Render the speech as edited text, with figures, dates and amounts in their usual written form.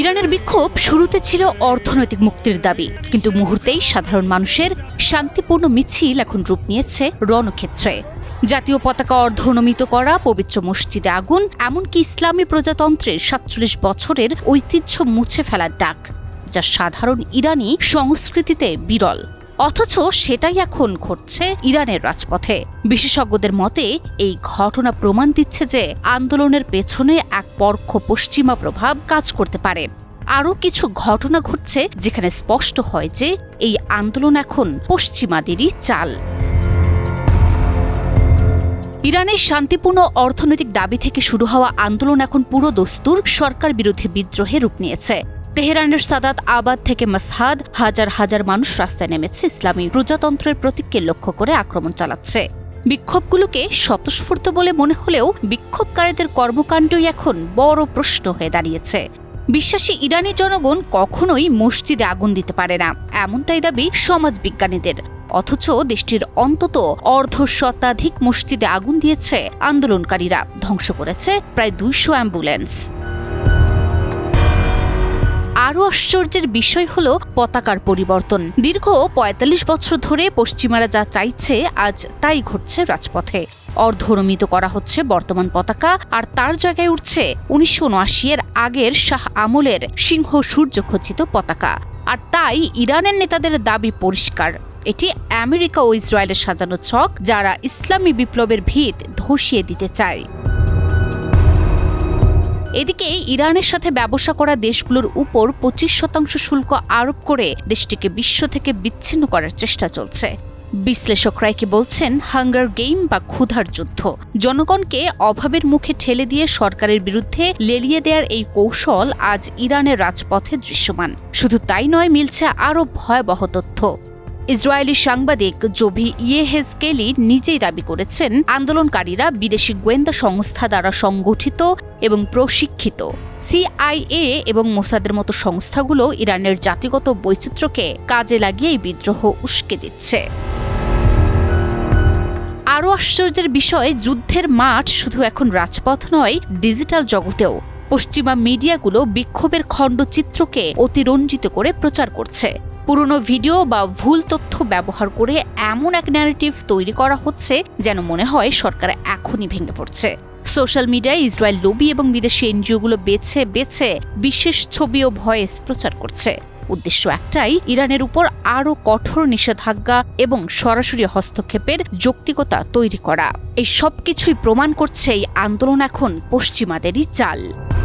ইরানের বিক্ষোভ শুরুতে ছিল অর্থনৈতিক মুক্তির দাবি, কিন্তু মুহূর্তেই সাধারণ মানুষের শান্তিপূর্ণ মিছিল এখন রূপ নিয়েছে রণক্ষেত্রে। জাতীয় পতাকা অর্ধনমিত করা, পবিত্র মসজিদে আগুন, এমনকি ইসলামী প্রজাতন্ত্রের ৪৭ বছরের ঐতিহ্য মুছে ফেলার ডাক, যা সাধারণ ইরানি সংস্কৃতিতে বিরল। অথচ সেটাই এখন ঘটছে ইরানের রাজপথে। বিশেষজ্ঞদের মতে এই ঘটনা প্রমাণ দিচ্ছে যে আন্দোলনের পেছনে এক পরোক্ষ পশ্চিমা প্রভাব কাজ করতে পারে। আরও কিছু ঘটনা ঘটছে যেখানে স্পষ্ট হয় যে এই আন্দোলন এখন পশ্চিমাদেরই চাল। ইরানের শান্তিপূর্ণ অর্থনৈতিক দাবি থেকে শুরু হওয়া আন্দোলন এখন পুরো দস্তুর সরকার বিরোধী বিদ্রোহে রূপ নিয়েছে। তেহরানের সাদাত আবাদ থেকে মাসহাদ হাজার হাজার মানুষ রাস্তায় নেমেছে, ইসলামী প্রজাতন্ত্রের প্রতীককে লক্ষ্য করে আক্রমণ চালাচ্ছে। বিক্ষোভগুলোকে স্বতঃস্ফূর্ত বলে মনে হলেও বিক্ষোভকারীদের কর্মকাণ্ডই এখন বড় প্রশ্ন হয়ে দাঁড়িয়েছে। বিশ্বাসী ইরানি জনগণ কখনোই মসজিদে আগুন দিতে পারে না, এমনটাই দাবি সমাজবিজ্ঞানীদের। অথচ দেশটির অন্তত অর্ধশতাধিক মসজিদে আগুন দিয়েছে আন্দোলনকারীরা, ধ্বংস করেছে প্রায় ২০০ অ্যাম্বুলেন্স। আরও আশ্চর্যের বিষয় হল পতাকার পরিবর্তন। দীর্ঘ ৪৫ বছর ধরে পশ্চিমারা যা চাইছে আজ তাই ঘটছে রাজপথে। অর্ধনমিত করা হচ্ছে বর্তমান পতাকা, আর তার জায়গায় উঠছে ১৯৭৯-এর আগের শাহ আমলের সিংহ সূর্য খচিত পতাকা। আর তাই ইরানের নেতাদের দাবি পরিষ্কার, এটি আমেরিকা ও ইসরায়েলের সাজানো ছক, যারা ইসলামী বিপ্লবের ভিত ধসিয়ে দিতে চায়। এদিকে ইরানের সাথে ব্যবসা করা দেশগুলোর উপর ২৫% শুল্ক আরোপ করে দেশটিকে বিশ্ব থেকে বিচ্ছিন্ন করার চেষ্টা চলছে। বিশ্লেষকরা কি বলছেন, হাঙ্গার গেম বা ক্ষুধার যুদ্ধ। জনগণকে অভাবের মুখে ঠেলে দিয়ে সরকারের বিরুদ্ধে লেলিয়ে দেওয়ার এই কৌশল আজ ইরানের রাজপথে দৃশ্যমান। শুধু তাই নয়, মিলছে আরও ভয়াবহ তথ্য। ইসরায়েলি সাংবাদিক জোভি ইয়েহেজকেলি নিজেই দাবি করেছেন, আন্দোলনকারীরা বিদেশি গোয়েন্দা সংস্থা দ্বারা সংগঠিত এবং প্রশিক্ষিত। সিআইএ এবং মোসাদের মতো সংস্থাগুলো ইরানের জাতিগত বৈচিত্র্যকে কাজে লাগিয়ে এই বিদ্রোহ উস্কে দিচ্ছে। আরও আশ্চর্যের বিষয়, যুদ্ধের মাঠ শুধু এখন রাজপথ নয়, ডিজিটাল জগতেও। পশ্চিমা মিডিয়াগুলো বিক্ষোভের খণ্ডচিত্রকে অতিরঞ্জিত করে প্রচার করছে। পুরনো ভিডিও বা ভুল তথ্য ব্যবহার করে এমন এক ন্যারেটিভ তৈরি করা হচ্ছে যেন মনে হয় সরকার এখনই ভেঙে পড়ছে। সোশ্যাল মিডিয়ায় ইসরায়েল লবি এবং বিদেশি এনজিওগুলো বেছে বেছে বিশেষ ছবি ও ভয়েস প্রচার করছে। উদ্দেশ্য একটাই, ইরানের উপর আরও কঠোর নিষেধাজ্ঞা এবং সরাসরি হস্তক্ষেপের যৌক্তিকতা তৈরি করা। এই সব কিছুই প্রমাণ করছে এই আন্দোলন এখন পশ্চিমাদেরই চাল।